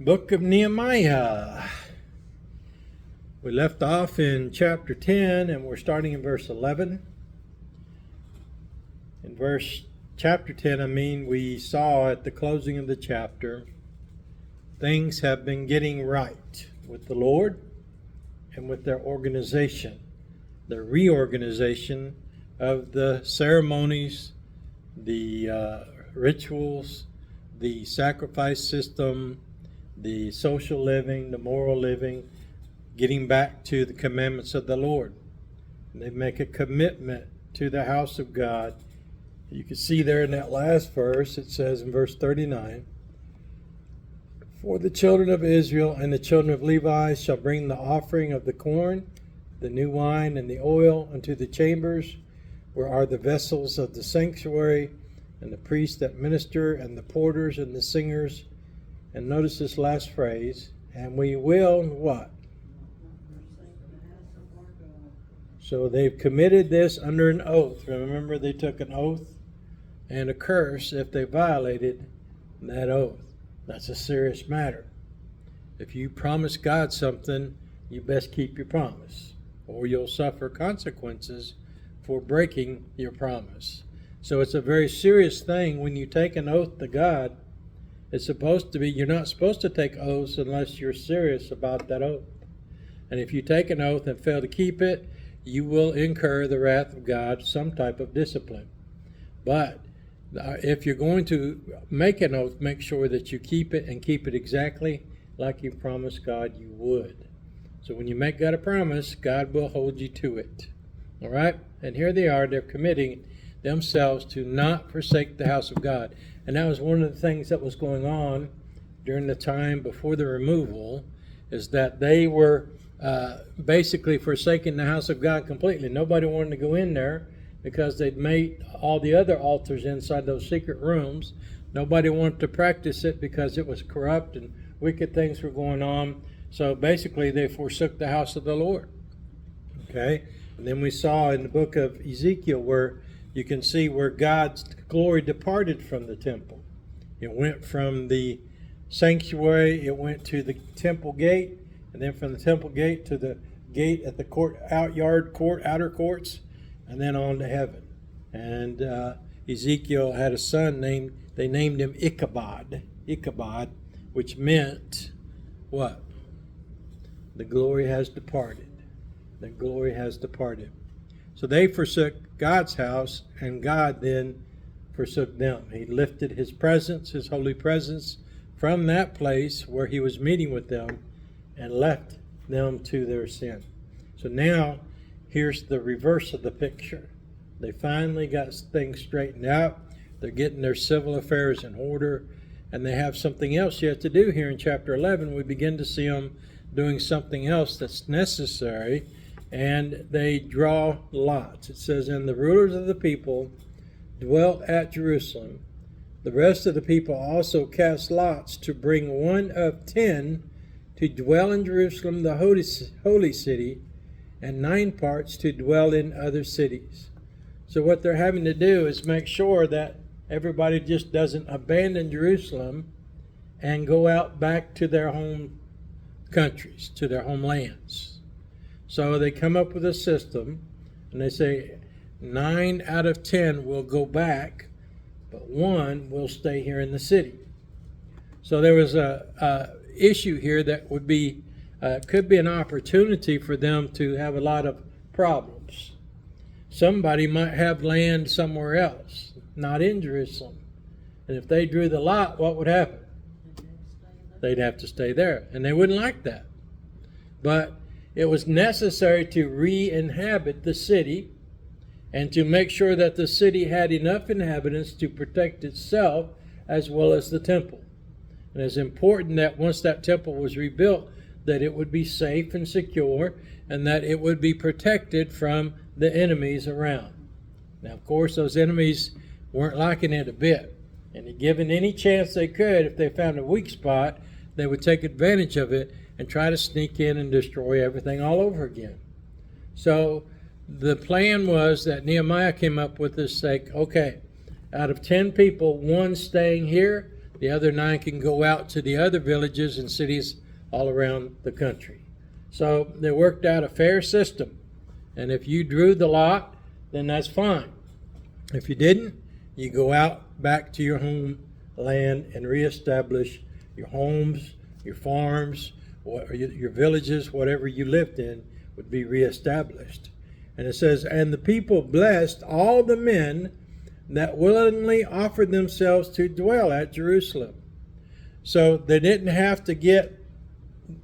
Book of Nehemiah. We left off in chapter 10 and we're starting in verse 11. In chapter 10, we saw at the closing of the chapter, things have been getting right with the Lord and with their organization, the reorganization of the ceremonies, the rituals, the sacrifice system, the social living, the moral living, getting back to the commandments of the Lord. And they make a commitment to the house of God. You can see there in that last verse, it says in verse 39, "For the children of Israel and the children of Levi shall bring the offering of the corn, the new wine, and the oil unto the chambers, where are the vessels of the sanctuary, and the priests that minister, and the porters, and the singers." And notice this last phrase, "and we will" what? So they've committed this under an oath. Remember, they took an oath and a curse if they violated that oath. That's a serious matter. If you promise God something, you best keep your promise, or you'll suffer consequences for breaking your promise. So it's a very serious thing when you take an oath to God. It's supposed to be, you're not supposed to take oaths unless you're serious about that oath. And if you take an oath and fail to keep it, you will incur the wrath of God, some type of discipline. But if you're going to make an oath, make sure that you keep it and keep it exactly like you promised God you would. So when you make God a promise, God will hold you to it. All right? And here they are, they're committing themselves to not forsake the house of God. And that was one of the things that was going on during the time before the removal, is that they were basically forsaking the house of God completely. Nobody wanted to go in there because they'd made all the other altars inside those secret rooms. Nobody wanted to practice it because it was corrupt and wicked things were going on. So basically they forsook the house of the Lord. Okay? And then we saw in the book of Ezekiel where you can see where God's glory departed from the temple. It went from the sanctuary, it went to the temple gate, and then from the temple gate to the gate at the outer courts, and then on to heaven. And Ezekiel had a son they named him Ichabod, which meant what? The glory has departed. The glory has departed. So they forsook God's house, and God then forsook them. He lifted his presence, his holy presence, from that place where he was meeting with them and left them to their sin. So now, here's the reverse of the picture. They finally got things straightened out. They're getting their civil affairs in order, and they have something else yet to do here in chapter 11. We begin to see them doing something else that's necessary, and they draw lots. It says, "And the rulers of the people dwelt at Jerusalem. The rest of the people also cast lots to bring one of 10 to dwell in Jerusalem, the holy city, and 9 parts to dwell in other cities." So what they're having to do is make sure that everybody just doesn't abandon Jerusalem and go out back to their home countries, to their homelands. So they come up with a system, and they say 9 out of 10 will go back, but 1 will stay here in the city. So there was a issue here that would be could be an opportunity for them to have a lot of problems. Somebody might have land somewhere else, not in Jerusalem. And if they drew the lot, what would happen? They'd have to stay there, and they wouldn't like that. But it was necessary to re-inhabit the city and to make sure that the city had enough inhabitants to protect itself as well as the temple. And it's important that once that temple was rebuilt, that it would be safe and secure and that it would be protected from the enemies around. Now, of course, those enemies weren't liking it a bit. And given any chance they could, if they found a weak spot, they would take advantage of it and try to sneak in and destroy everything all over again. So the plan was that Nehemiah came up with this, like, okay, out of 10 people, 1 staying here, the other 9 can go out to the other villages and cities all around the country. So they worked out a fair system. And if you drew the lot, then that's fine. If you didn't, you go out back to your home land and reestablish your homes, your farms, your villages, whatever you lived in would be reestablished. And it says, and the people blessed all the men that willingly offered themselves to dwell at Jerusalem. So they didn't have to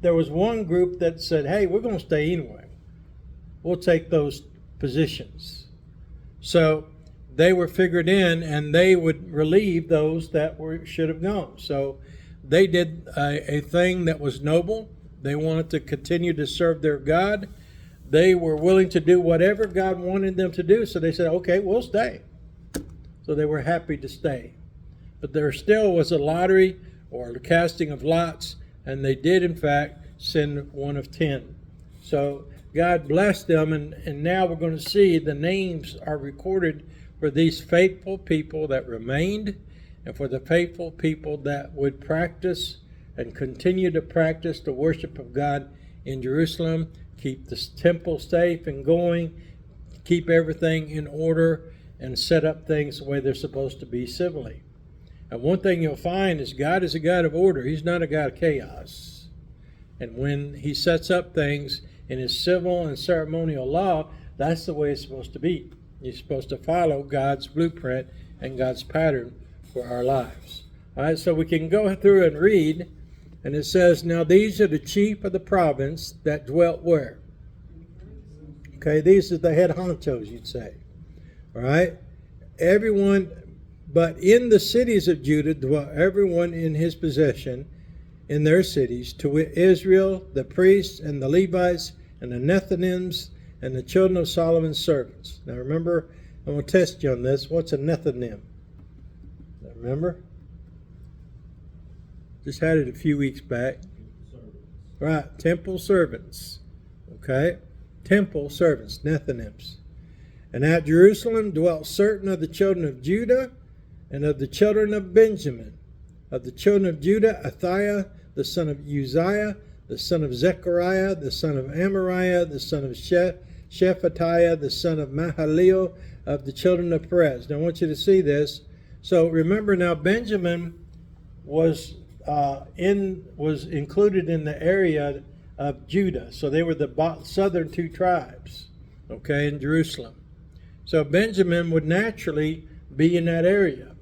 there was one group that said, hey, we're going to stay anyway. We'll take those positions. So they were figured in, and they would relieve those that should have gone. So they did a thing that was noble. They wanted to continue to serve their God. They were willing to do whatever God wanted them to do. So they said, okay, we'll stay. So they were happy to stay. But there still was a lottery or a casting of lots, and they did, in fact, send one of 10. So God blessed them, and now we're going to see the names are recorded for these faithful people that remained, and for the faithful people that would practice and continue to practice the worship of God in Jerusalem, keep the temple safe and going, keep everything in order, and set up things the way they're supposed to be civilly. And one thing you'll find is God is a God of order. He's not a God of chaos. And when he sets up things in his civil and ceremonial law, that's the way it's supposed to be. You're supposed to follow God's blueprint and God's pattern for our lives. All right, so we can go through and read, and it says, now these are the chief of the province that dwelt where? Okay, these are the head honchos, you'd say. All right, everyone, but in the cities of Judah dwelt everyone in his possession in their cities, to wit Israel, the priests, and the Levites, and the Nethinims, and the children of Solomon's servants. Now remember, I'm going to test you on this. What's a Nethinim? Remember? Just had it a few weeks back. Right, temple servants. Okay? Temple servants, Nethinims. And at Jerusalem dwelt certain of the children of Judah and of the children of Benjamin. Of the children of Judah, Athaiah, the son of Uzziah, the son of Zechariah, the son of Amariah, the son of Shephatiah, the son of Mahalalel, of the children of Perez. Now I want you to see this. So remember now, Benjamin was included in the area of Judah. So they were the southern 2 tribes, okay, in Jerusalem. So Benjamin would naturally be in that area,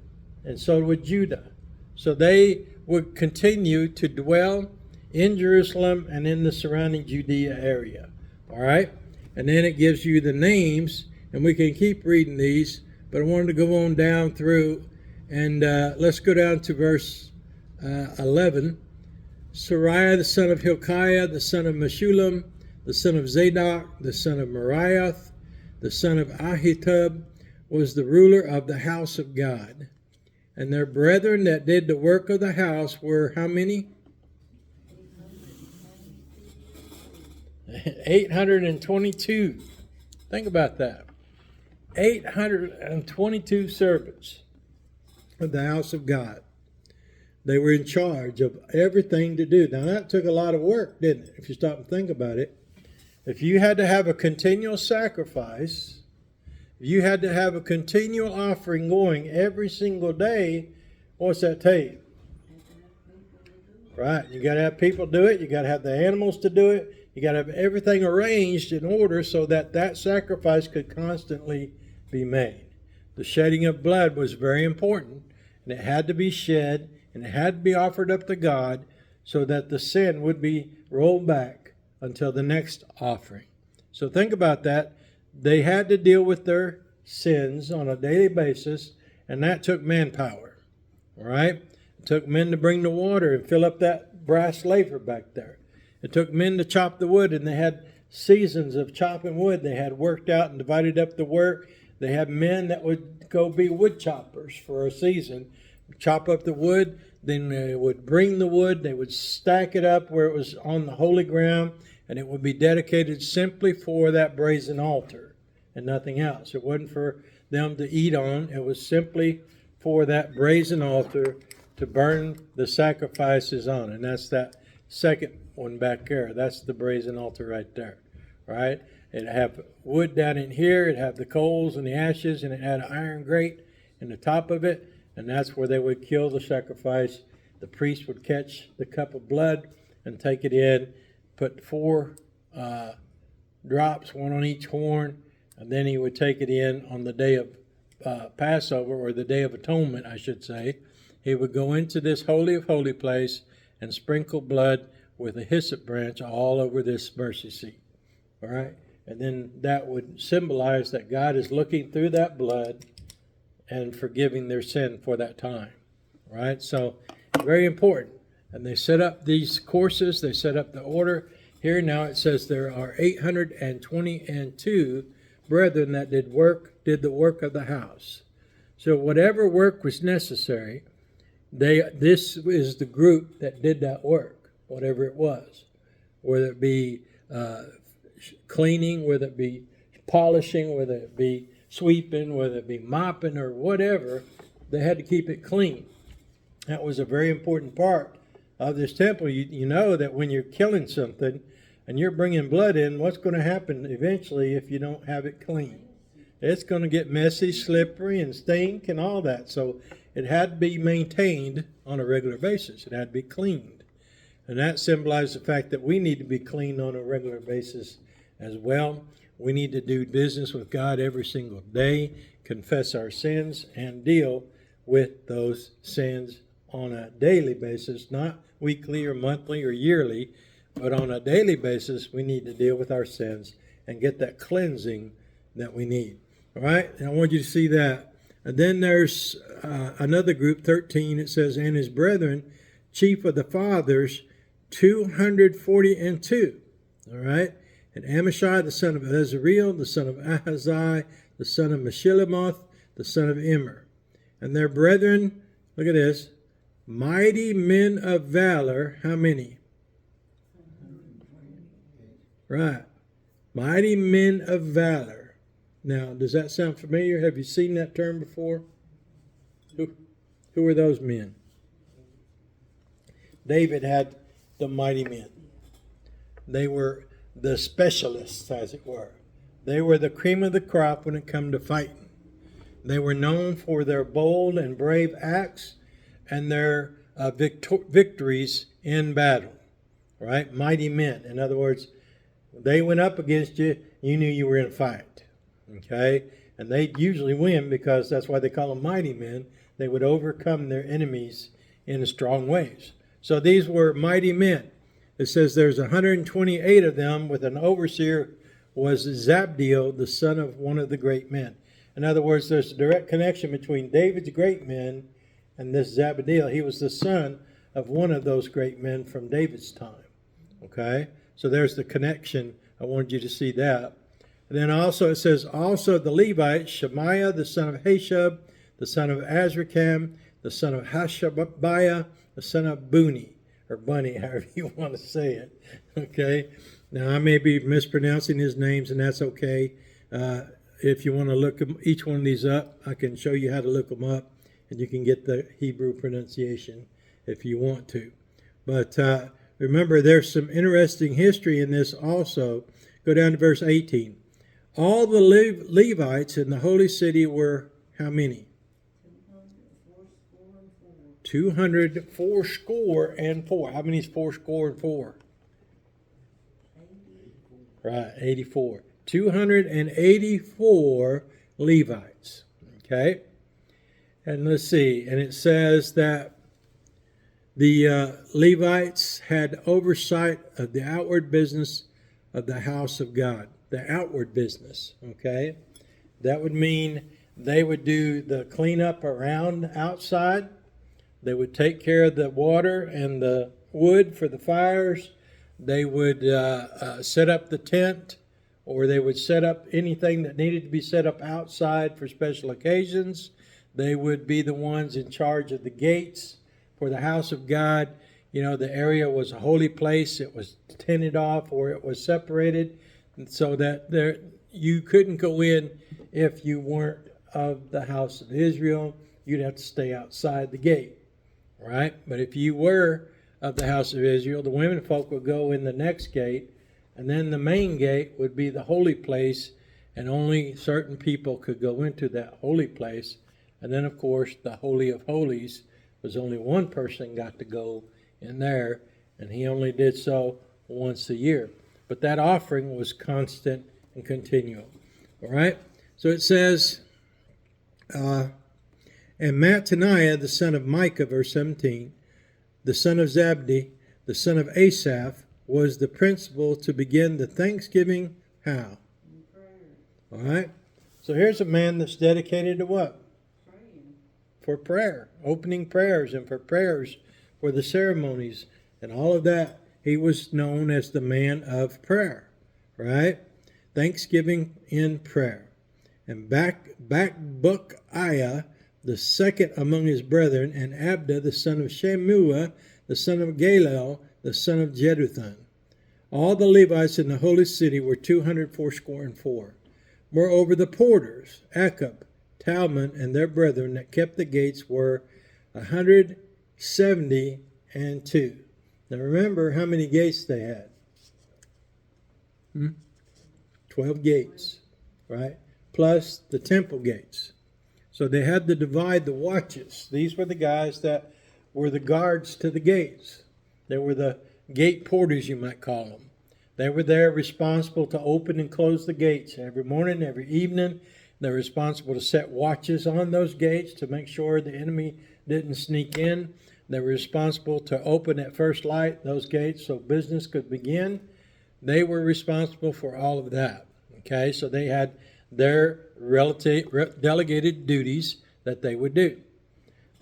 and so would Judah. So they would continue to dwell in Jerusalem and in the surrounding Judea area. All right? And then it gives you the names, and we can keep reading these, but I wanted to go on down through, and let's go down to verse 11. Sariah, the son of Hilkiah, the son of Meshullam, the son of Zadok, the son of Meraioth, the son of Ahitub, was the ruler of the house of God. And their brethren that did the work of the house were how many? 822. Think about that. 822 servants of the house of God. They were in charge of everything to do. Now that took a lot of work, didn't it? If you stop and think about it. If you had to have a continual sacrifice, if you had to have a continual offering going every single day, what's that take? Right. You got to have people do it. You got to have the animals to do it. You got to have everything arranged in order so that that sacrifice could constantly be made. The shedding of blood was very important, and it had to be shed, and it had to be offered up to God so that the sin would be rolled back until the next offering. So think about that. They had to deal with their sins on a daily basis, and that took manpower. All right? It took men to bring the water and fill up that brass laver back there. It took men to chop the wood, and they had seasons of chopping wood. They had worked out and divided up the work. They had men that would go be wood choppers for a season, chop up the wood. Then they would bring the wood. They would stack it up where it was on the holy ground, and it would be dedicated simply for that brazen altar and nothing else. It wasn't for them to eat on. It was simply for that brazen altar to burn the sacrifices on. And that's that second one back there. That's the brazen altar right there, right? It have wood down in here. It have the coals and the ashes, and it had an iron grate in the top of it. And that's where they would kill the sacrifice. The priest would catch the cup of blood and take it in, put 4 drops, 1 on each horn, and then he would take it in on the day of Passover, or the Day of Atonement, I should say. He would go into this Holy of Holy place and sprinkle blood with a hyssop branch all over this mercy seat. All right? And then that would symbolize that God is looking through that blood and forgiving their sin for that time. All right? So, very important. And they set up these courses. They set up the order. Here now it says there are 822 brethren that did the work of the house. So whatever work was necessary, this is the group that did that work, whatever it was, whether it be cleaning, whether it be polishing, whether it be sweeping, whether it be mopping or whatever. They had to keep it clean. That was a very important part of this temple. You know that when you're killing something and you're bringing blood in, what's going to happen eventually if you don't have it clean? It's going to get messy, slippery, and stink and all that. So it had to be maintained on a regular basis. It had to be cleaned. And that symbolizes the fact that we need to be cleaned on a regular basis as well. We need to do business with God every single day, confess our sins, and deal with those sins on a daily basis, not weekly or monthly or yearly, but on a daily basis. We need to deal with our sins and get that cleansing that we need. All right? And I want you to see that. And then there's another group, 13. It says, and his brethren, chief of the fathers, 242. All right? And Amashai, the son of Azareel, the son of Ahaziah, the son of Meshillemoth, the son of Immer. And their brethren, look at this, mighty men of valor, how many? Right. Mighty men of valor. Now, does that sound familiar? Have you seen that term before? Who are those men? David had the mighty men. They were the specialists, as it were. They were the cream of the crop when it came to fighting. They were known for their bold and brave acts and their victories in battle. Right? Mighty men. In other words, they went up against you, you knew you were in a fight. Okay? And they usually win because that's why they call them mighty men. They would overcome their enemies in strong ways. So these were mighty men. It says there's 128 of them, with an overseer was Zabdiel, the son of one of the great men. In other words, there's a direct connection between David's great men and this Zabdiel. He was the son of one of those great men from David's time. Okay? So there's the connection. I wanted you to see that. And then also it says, also the Levites, Shemaiah, the son of Hashub, the son of Azrikam, the son of Hashabiah, the son of Buni, or Bunny, however you want to say it. Okay? Now, I may be mispronouncing his names, and that's okay. If you want to look each one of these up, I can show you how to look them up, and you can get the Hebrew pronunciation if you want to. But remember, there's some interesting history in this also. Go down to verse 18. All the Levites in the holy city were how many? 284. How many is 4 and 4? Right, 84. 284 Levites. Okay? And let's see. And it says that the Levites had oversight of the outward business of the house of God. The outward business. Okay? That would mean they would do the cleanup around outside. They would take care of the water and the wood for the fires. They would set up the tent, or they would set up anything that needed to be set up outside for special occasions. They would be the ones in charge of the gates for the house of God. You know, the area was a holy place. It was tented off, or it was separated, so that you couldn't go in if you weren't of the house of Israel. You'd have to stay outside the gate. right? But if you were of the house of Israel, the women folk would go in the next gate, and then the main gate would be the holy place, and only certain people could go into that holy place. And then, of course, the Holy of Holies was only one person got to go in there, and he only did so once a year. But that offering was constant and continual. All right? So it says, and Mattaniah, the son of Micah, verse 17, the son of Zabdi, the son of Asaph, was the principal to begin the thanksgiving. How? All right? So here's a man that's dedicated to what? Praying. For prayer, opening prayers, and for prayers for the ceremonies and all of that. He was known as the man of prayer, right? Thanksgiving in prayer. And Bakbukiah, the second among his brethren, and Abda, the son of Shemuah, the son of Galal, the son of Jeduthun. All the Levites in the holy city were 284. Moreover, the porters, Akub, Talmon, and their brethren that kept the gates were 172. Now remember how many gates they had. 12 gates, right? Plus the temple gates. So they had to divide the watches. These were the guys that were the guards to the gates. They were the gate porters, you might call them. They were there responsible to open and close the gates every morning, every evening. They're responsible to set watches on those gates to make sure the enemy didn't sneak in. They were responsible to open at first light those gates so business could begin. They were responsible for all of that. Okay, so they had their delegated duties that they would do.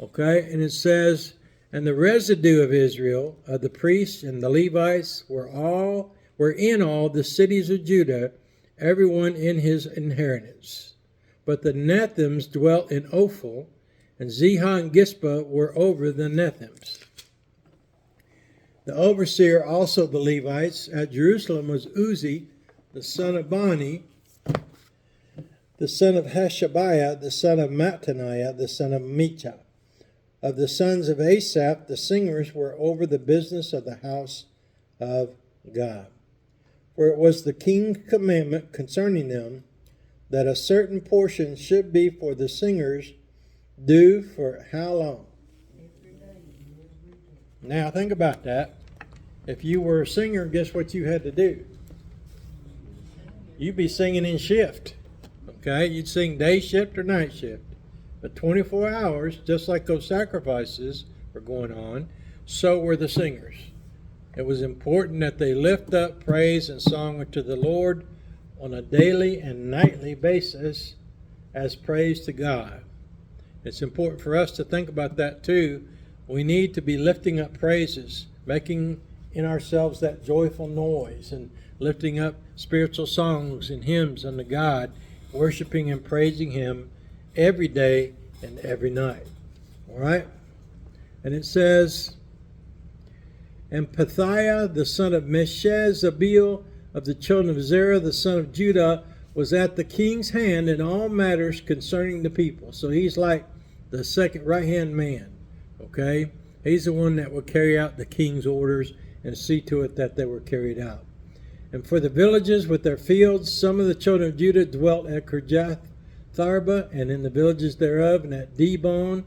Okay, and it says, and the residue of Israel, of the priests and the Levites, were in all the cities of Judah, everyone in his inheritance. But the Nethims dwelt in Ophel, and Zihah and Gispa were over the Nethims. The overseer also of the Levites at Jerusalem was Uzi, the son of Bani, the son of Hashabiah, the son of Mattaniah, the son of Micha. Of the sons of Asaph, the singers were over the business of the house of God. For it was the king's commandment concerning them that a certain portion should be for the singers, due for how long? Now think about that. If you were a singer, guess what you had to do? You'd be singing in shift. Okay, you'd sing day shift or night shift. But 24 hours, just like those sacrifices were going on, so were the singers. It was important that they lift up praise and song unto the Lord on a daily and nightly basis as praise to God. It's important for us to think about that too. We need to be lifting up praises, making in ourselves that joyful noise, and lifting up spiritual songs and hymns unto God, worshiping and praising Him every day and every night. All right? And it says, and Pethiah, the son of Meshezabeel, of the children of Zerah, the son of Judah, was at the king's hand in all matters concerning the people. So he's like the second right-hand man, okay? He's the one that will carry out the king's orders and see to it that they were carried out. And for the villages with their fields, some of the children of Judah dwelt at Kirjath Tharba, and in the villages thereof, and at Dibon,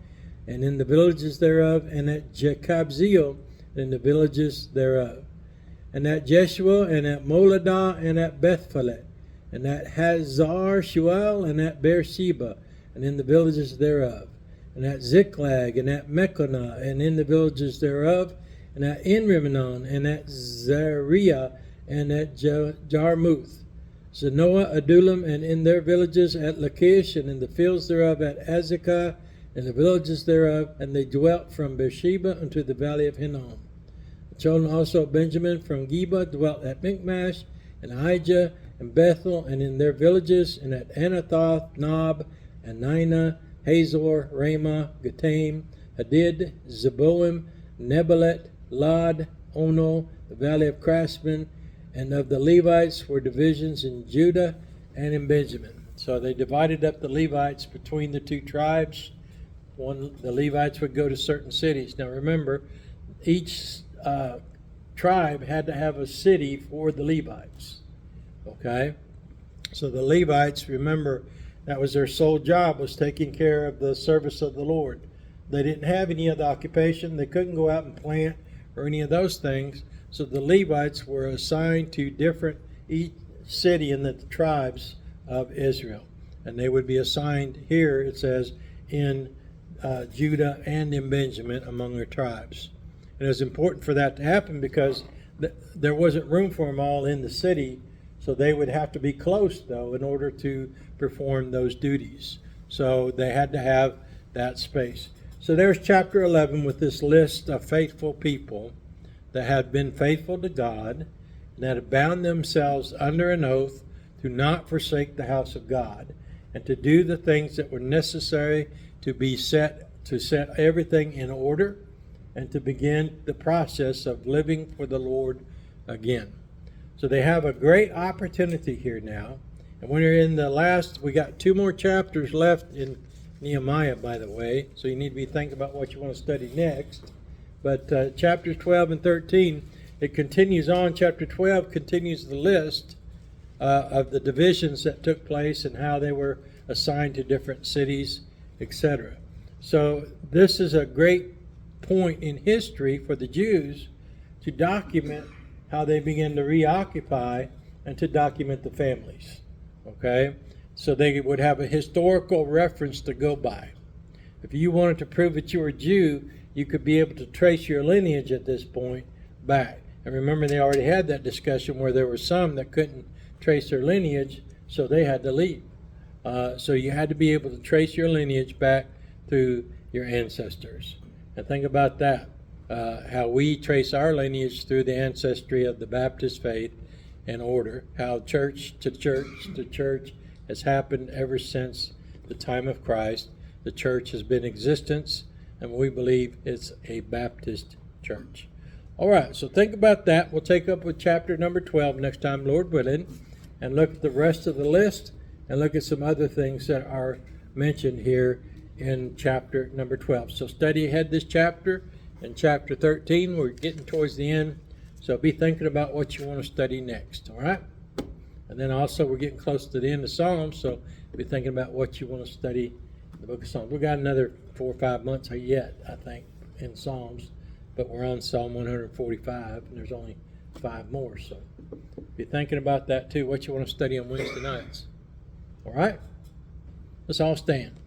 and in the villages thereof, and at Jekabzeel, and in the villages thereof, and at Jeshua, and at Moladah, and at Bethphalet, and at Hazar Shual, and at Beersheba, and in the villages thereof, and at Ziklag, and at Mekonah, and in the villages thereof, and at Enrimenon, and at Zariah, and at Jarmuth, Zanoah, Adullam, and in their villages at Lachish, and in the fields thereof at Azekah, and the villages thereof, and they dwelt from Beersheba unto the valley of Hinnom. The children also of Benjamin from Geba dwelt at Michmash, and Ahijah, and Bethel, and in their villages, and at Anathoth, Nob, and Ninah, Hazor, Ramah, Gataim, Hadid, Zeboim, Nebalet, Lod, Ono, the valley of Craftsmen, and of the Levites were divisions in Judah and in Benjamin. So they divided up the Levites between the two tribes, The Levites would go to certain cities. Now remember, each tribe had to have a city for the Levites. Okay? So the Levites, remember, that was their sole job, was taking care of the service of the Lord. They didn't have any other occupation. They couldn't go out and plant or any of those things. So the Levites were assigned to each city in the tribes of Israel. And they would be assigned here, it says, in Judah and in Benjamin among their tribes. And it was important for that to happen because there wasn't room for them all in the city. So they would have to be close, though, in order to perform those duties. So they had to have that space. So there's chapter 11 with this list of faithful people that had been faithful to God and that had bound themselves under an oath to not forsake the house of God and to do the things that were necessary to set everything in order and to begin the process of living for the Lord again. So they have a great opportunity here now. And when you're in we got 2 more chapters left in Nehemiah, by the way. So you need to be thinking about what you want to study next. But chapters 12 and 13, it continues on. Chapter 12 continues the list of the divisions that took place and how they were assigned to different cities, etc. So this is a great point in history for the Jews to document how they began to reoccupy and to document the families. Okay? So they would have a historical reference to go by. If you wanted to prove that you were a Jew, you could be able to trace your lineage at this point back. And remember, they already had that discussion where there were some that couldn't trace their lineage, so they had to leave. So you had to be able to trace your lineage back through your ancestors. And think about that, how we trace our lineage through the ancestry of the Baptist faith and order, how church to church to church has happened ever since the time of Christ. The church has been in existence, and we believe it's a Baptist church. All right, so think about that. We'll take up with chapter number 12 next time, Lord willing, and look at the rest of the list and look at some other things that are mentioned here in chapter number 12. So study ahead this chapter. In chapter 13, we're getting towards the end, so be thinking about what you want to study next, all right? And then also we're getting close to the end of Psalms, so be thinking about what you want to study in the book of Psalms. We've got another 4 or 5 months yet, I think, in Psalms, but we're on Psalm 145, and there's only 5 more, so be thinking about that too, what you want to study on Wednesday nights. All right? Let's all stand.